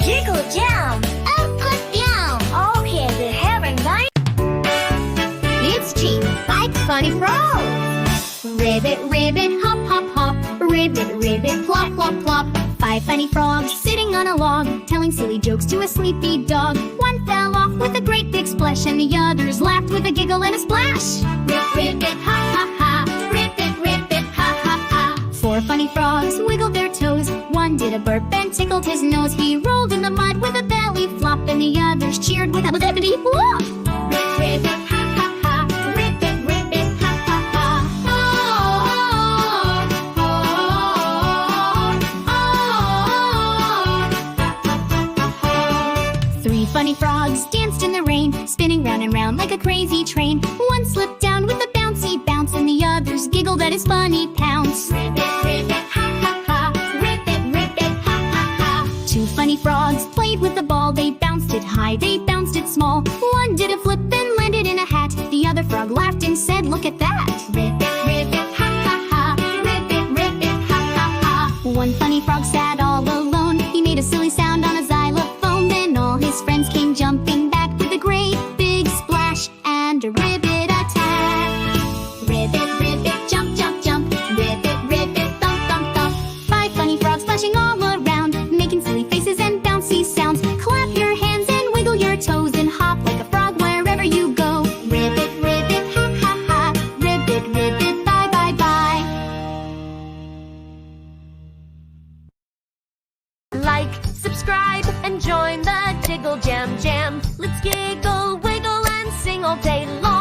JiggleJam. Up, put down. Okay, they're having night. It's cheap, like funny frogs. Ribbit, ribbit, hop, hop, hop. Ribbit, ribbit, plop, plop, plop. 5 funny frogs sitting on a log, telling silly jokes to a sleepy dog. One fell off with a great big splash, and the others laughed with a giggle and a splash. Rip, ribbit, ha, ha, ha. Ribbit, ribbit, ha, ha, ha. 4 funny frogs wiggled their toes. One did a burp and tickled his nose. He rolled in the mud with a belly flop, and the others cheered with a zippity flop. Rip, ribbit, ha, ha, ha. Ribbit, ribbit, ha, ha, ha. Oh, oh, oh, oh, oh. 3 funny frogs danced in the rain, spinning round and round like a crazy train. One slipped down with a bouncy bounce, and the others giggled at his funny pounce. Ribbit, ribbit, ha, ha, ha. Ribbit, ribbit, ha, ha, ha. 2 funny frogs played with the ball. They bounced it high, they bounced it small. One did a flip and landed in a hat. The other frog laughed and said, "Look at that." Ribbit, ribbit, ha, ha, ha. Ribbit, ribbit, ha, ha, ha. One funny frog sat all alone. He made a silly sound on a xylophone. Then all his friends came jumping back with a great big splash and a ribbit attack. Ribbit, ribbit, jump, jump, jump. Ribbit, ribbit, thump, thump, thump. 5 funny frogs splashing all around, making silly faces and bouncy sounds. Clap your hands and wiggle your toes and hop like a frog wherever you go. Ribbit, ribbit, ha, ha, ha. Ribbit, ribbit, bye, bye, bye. Like, subscribe, and join the JiggleJam jam. Let's giggle, wiggle, and sing all day long.